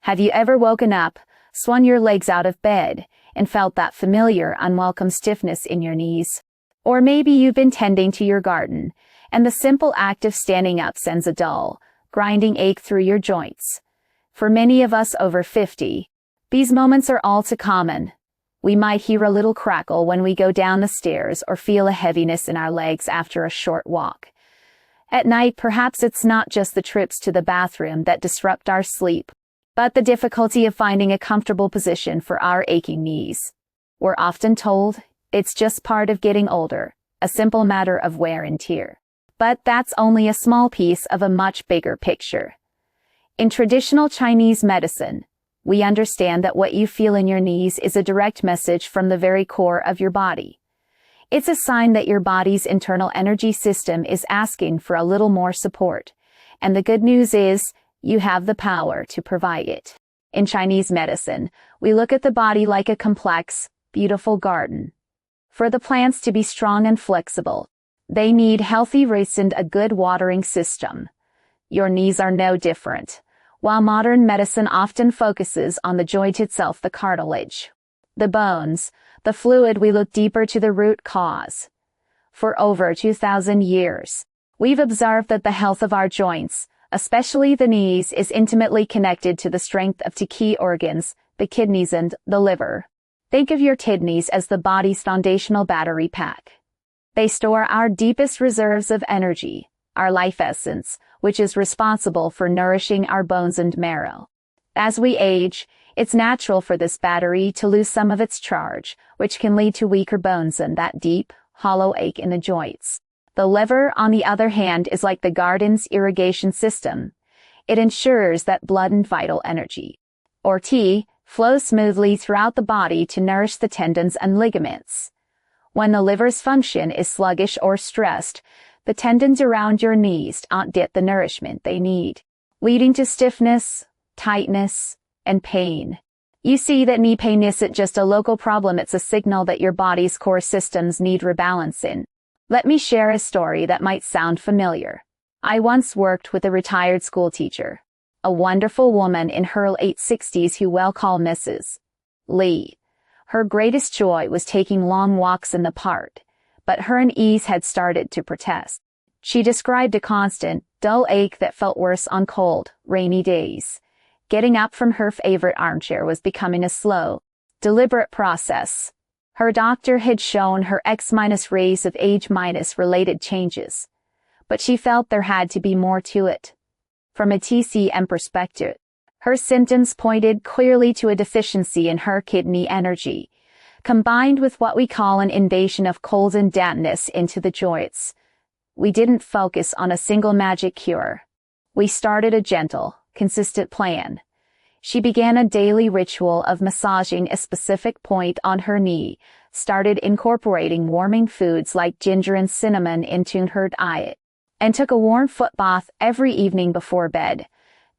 Have you ever woken up, swung your legs out of bed, and felt that familiar, unwelcome stiffness in your knees? Or maybe you've been tending to your garden, and the simple act of standing up sends a dull, grinding ache through your joints. For many of us over 50, these moments are all too common. We might hear a little crackle when we go down the stairs or feel a heaviness in our legs after a short walk. At night, perhaps it's not just the trips to the bathroom that disrupt our sleep, but the difficulty of finding a comfortable position for our aching knees. We're often told it's just part of getting older, a simple matter of wear and tear. But that's only a small piece of a much bigger picture. In traditional Chinese medicine, we understand that what you feel in your knees is a direct message from the very core of your body. It's a sign that your body's internal energy system is asking for a little more support. And the good news is, you have the power to provide it. In Chinese medicine, we look at the body like a complex, beautiful garden. For the plants to be strong and flexible, they need healthy roots and a good watering system. Your knees are no different. While modern medicine often focuses on the joint itself, the cartilage, the bones, the fluid, we look deeper to the root cause. For over 2,000 years, we've observed that the health of our joints, especially the knees, is intimately connected to the strength of two key organs, the kidneys and the liver. Think of your kidneys as the body's foundational battery pack. They store our deepest reserves of energy, our life essence, which is responsible for nourishing our bones and marrow. As we age, it's natural for this battery to lose some of its charge, which can lead to weaker bones and that deep, hollow ache in the joints. The liver, on the other hand, is like the garden's irrigation system. It ensures that blood and vital energy, or Qi, flows smoothly throughout the body to nourish the tendons and ligaments. When the liver's function is sluggish or stressed, the tendons around your knees don't get the nourishment they need, leading to stiffness, tightness, and pain. You see that knee pain isn't just a local problem, it's a signal that your body's core systems need rebalancing. Let me share a story that might sound familiar. I once worked with a retired school teacher, a wonderful woman in her late 60s who we'll call Mrs. Lee. Her greatest joy was taking long walks in the park, but her knees had started to protest. She described a constant, dull ache that felt worse on cold, rainy days. Getting up from her favorite armchair was becoming a slow, deliberate process. Her doctor had shown her X-rays of age-related changes, but she felt there had to be more to it. From a TCM perspective, her symptoms pointed clearly to a deficiency in her kidney energy, combined with what we call an invasion of cold and dampness into the joints. We didn't focus on a single magic cure. We started a gentle, consistent plan. She began a daily ritual of massaging a specific point on her knee, started incorporating warming foods like ginger and cinnamon into her diet, and took a warm foot bath every evening before bed.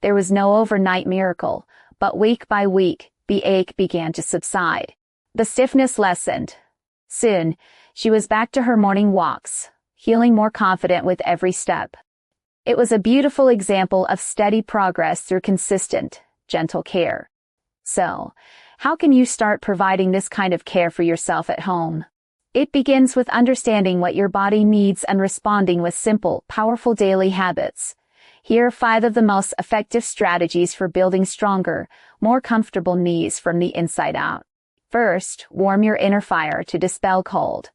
There was no overnight miracle, but week by week, the ache began to subside. The stiffness lessened. Soon, she was back to her morning walks, feeling more confident with every step. It was a beautiful example of steady progress through consistent, gentle care. So, how can you start providing this kind of care for yourself at home? It begins with understanding what your body needs and responding with simple, powerful daily habits. Here are 5 of the most effective strategies for building stronger, more comfortable knees from the inside out. First, warm your inner fire to dispel cold.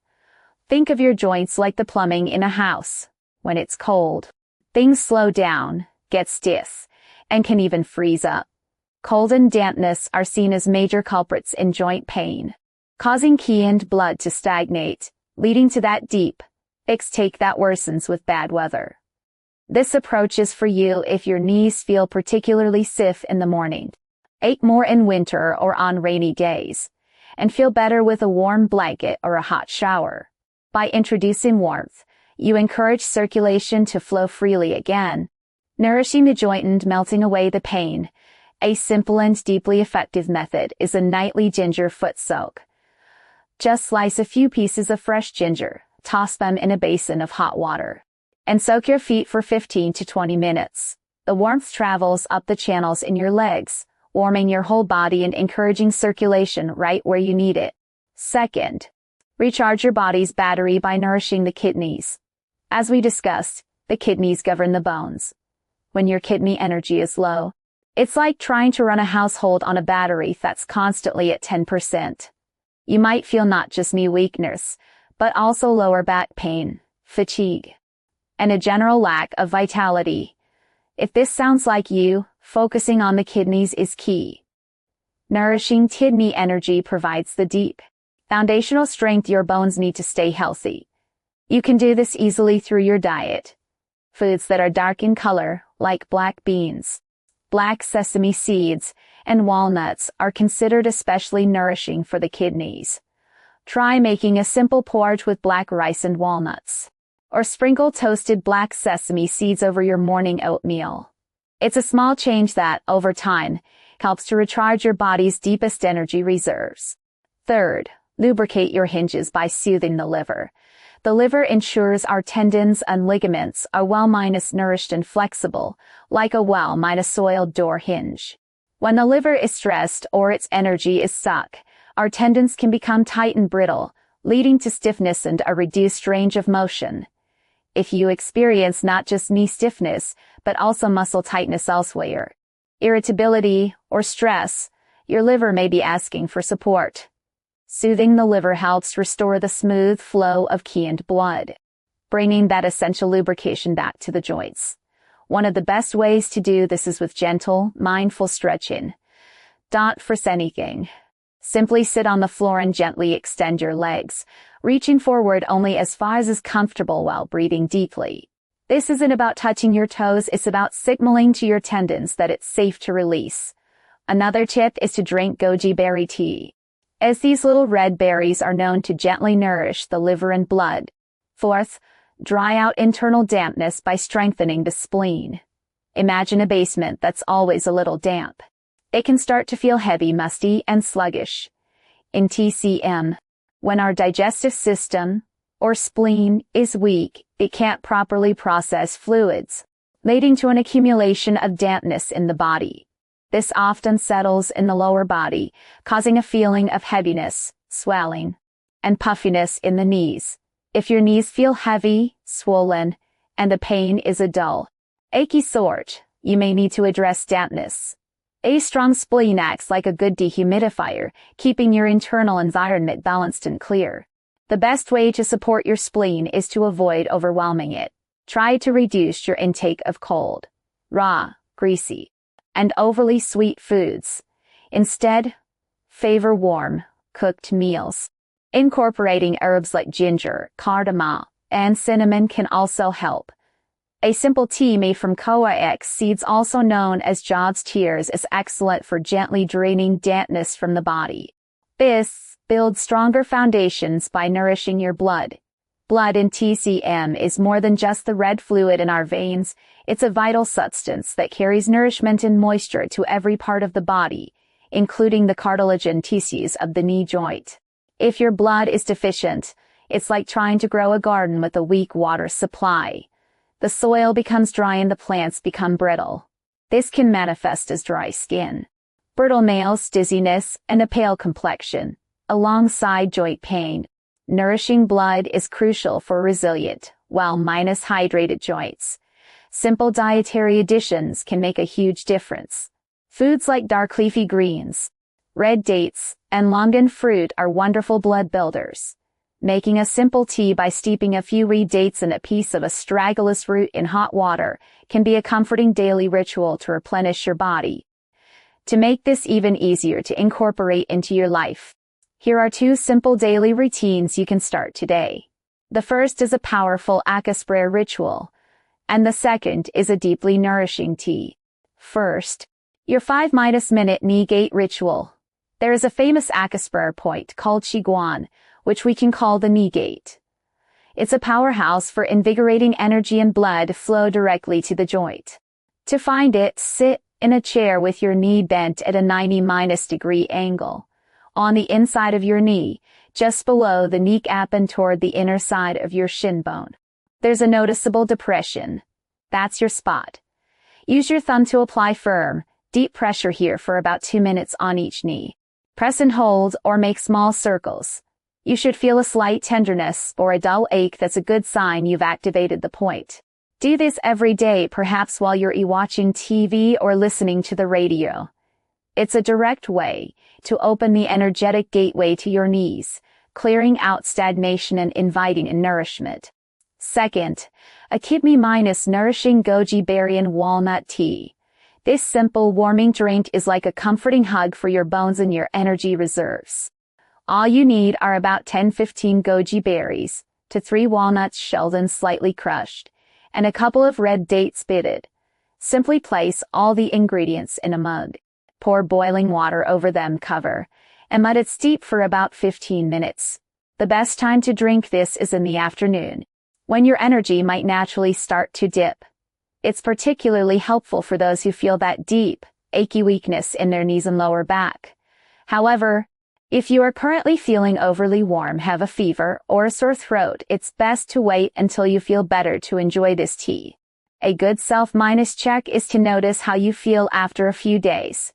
Think of your joints like the plumbing in a house. When it's cold, things slow down, get stiff, and can even freeze up. Cold and dampness are seen as major culprits in joint pain, causing qi and blood to stagnate, leading to that deep, fixed ache that worsens with bad weather. This approach is for you if your knees feel particularly stiff in the morning, ache more in winter or on rainy days, and feel better with a warm blanket or a hot shower. By introducing warmth, you encourage circulation to flow freely again, nourishing the joint and melting away the pain. A simple and deeply effective method is a nightly ginger foot soak. Just slice a few pieces of fresh ginger, toss them in a basin of hot water, and soak your feet for 15 to 20 minutes. The warmth travels up the channels in your legs, warming your whole body and encouraging circulation right where you need it. Second, recharge your body's battery by nourishing the kidneys. As we discussed, the kidneys govern the bones. When your kidney energy is low, it's like trying to run a household on a battery that's constantly at 10%. You might feel not just knee weakness, but also lower back pain, fatigue, and a general lack of vitality. If this sounds like you, focusing on the kidneys is key. Nourishing kidney energy provides the deep, foundational strength your bones need to stay healthy. You can do this easily through your diet. Foods that are dark in color, like black beans, black sesame seeds, and walnuts are considered especially nourishing for the kidneys. Try making a simple porridge with black rice and walnuts, or sprinkle toasted black sesame seeds over your morning oatmeal. It's a small change that, over time, helps to recharge your body's deepest energy reserves. Third, lubricate your hinges by soothing the liver. The liver ensures our tendons and ligaments are well-nourished and flexible, like a well-soiled door hinge. When the liver is stressed or its energy is sucked, our tendons can become tight and brittle, leading to stiffness and a reduced range of motion. If you experience not just knee stiffness, but also muscle tightness elsewhere, irritability, or stress, your liver may be asking for support. Soothing the liver helps restore the smooth flow of qi and blood, bringing that essential lubrication back to the joints. One of the best ways to do this is with gentle, mindful stretching. Don't force anything. Simply sit on the floor and gently extend your legs, reaching forward only as far as is comfortable while breathing deeply. This isn't about touching your toes, it's about signaling to your tendons that it's safe to release. Another tip is to drink goji berry tea, as these little red berries are known to gently nourish the liver and blood. Fourth, dry out internal dampness by strengthening the spleen. Imagine a basement that's always a little damp. It can start to feel heavy, musty, and sluggish. In TCM, when our digestive system, or spleen, is weak, it can't properly process fluids, leading to an accumulation of dampness in the body. This often settles in the lower body, causing a feeling of heaviness, swelling, and puffiness in the knees. If your knees feel heavy, swollen, and the pain is a dull, achy sort, you may need to address dampness. A strong spleen acts like a good dehumidifier, keeping your internal environment balanced and clear. The best way to support your spleen is to avoid overwhelming it. Try to reduce your intake of cold, raw, greasy, and overly sweet foods. Instead, favor warm, cooked meals. Incorporating herbs like ginger, cardamom, and cinnamon can also help. A simple tea made from koa X seeds, also known as Job's tears, is excellent for gently draining dampness from the body. This builds stronger foundations by nourishing your blood. Blood in TCM is more than just the red fluid in our veins, it's a vital substance that carries nourishment and moisture to every part of the body, including the cartilage and tissues of the knee joint. If your blood is deficient, it's like trying to grow a garden with a weak water supply. The soil becomes dry and the plants become brittle. This can manifest as dry skin, brittle nails, dizziness, and a pale complexion, alongside joint pain. Nourishing blood is crucial for resilient, hydrated joints. Simple dietary additions can make a huge difference. Foods like dark leafy greens, red dates, and longan fruit are wonderful blood builders. Making a simple tea by steeping a few red dates and a piece of astragalus root in hot water can be a comforting daily ritual to replenish your body. To make this even easier to incorporate into your life, here are 2 simple daily routines you can start today. The first is a powerful acupressure ritual, and the second is a deeply nourishing tea. First, your 5-minute knee gate ritual. There is a famous acupressure point called Xi Guan, which we can call the knee gate. It's a powerhouse for invigorating energy and blood flow directly to the joint. To find it, sit in a chair with your knee bent at a 90-degree angle, on the inside of your knee, just below the kneecap and toward the inner side of your shin bone. There's a noticeable depression. That's your spot. Use your thumb to apply firm, Deep pressure here for about 2 minutes on each knee. Press and hold or make small circles. You should feel a slight tenderness or a dull ache. That's a good sign you've activated the point. Do this every day, perhaps while you're watching TV or listening to the radio. It's a direct way to open the energetic gateway to your knees, clearing out stagnation and inviting in nourishment. Second, a kidney-nourishing goji berry and walnut tea. This simple warming drink is like a comforting hug for your bones and your energy reserves. All you need are about 10-15 goji berries, to 3 walnuts shelled and slightly crushed, and a couple of red dates pitted. Simply place all the ingredients in a mug. Pour boiling water over them, cover, and let it steep for about 15 minutes. The best time to drink this is in the afternoon, when your energy might naturally start to dip. It's particularly helpful for those who feel that deep, achy weakness in their knees and lower back. However, if you are currently feeling overly warm, have a fever, or a sore throat, it's best to wait until you feel better to enjoy this tea. A good self-check is to notice how you feel after a few days.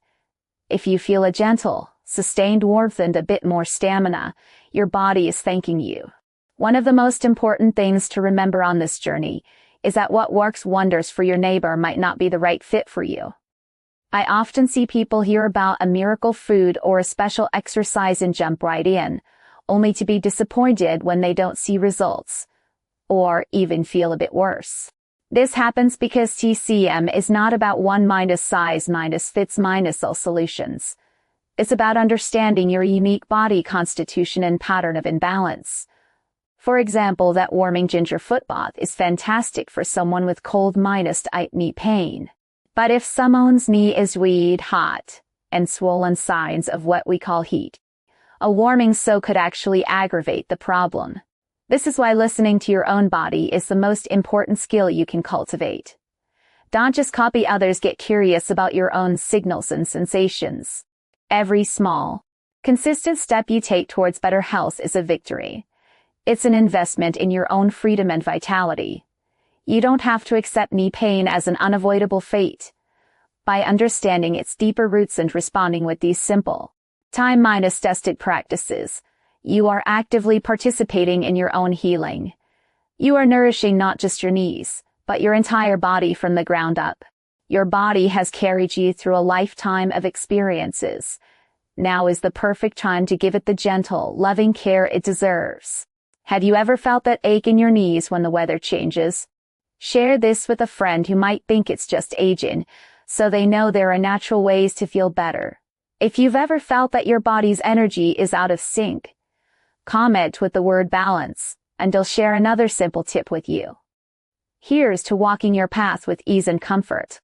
If you feel a gentle, sustained warmth and a bit more stamina, your body is thanking you. One of the most important things to remember on this journey is that what works wonders for your neighbor might not be the right fit for you. I often see people hear about a miracle food or a special exercise and jump right in, only to be disappointed when they don't see results, or even feel a bit worse. This happens because TCM is not about one-size-fits-all solutions. It's about understanding your unique body constitution and pattern of imbalance. For example, that warming ginger foot bath is fantastic for someone with cold knee pain. But if someone's knee is red hot and swollen, signs of what we call heat, a warming soak could actually aggravate the problem. This is why listening to your own body is the most important skill you can cultivate. Don't just copy others, get curious about your own signals and sensations. Every small, consistent step you take towards better health is a victory. It's an investment in your own freedom and vitality. You don't have to accept knee pain as an unavoidable fate. By understanding its deeper roots and responding with these simple, time-tested practices, you are actively participating in your own healing. You are nourishing not just your knees, but your entire body from the ground up. Your body has carried you through a lifetime of experiences. Now is the perfect time to give it the gentle, loving care it deserves. Have you ever felt that ache in your knees when the weather changes? Share this with a friend who might think it's just aging, so they know there are natural ways to feel better. If you've ever felt that your body's energy is out of sync, comment with the word balance, and I'll share another simple tip with you. Here's to walking your path with ease and comfort.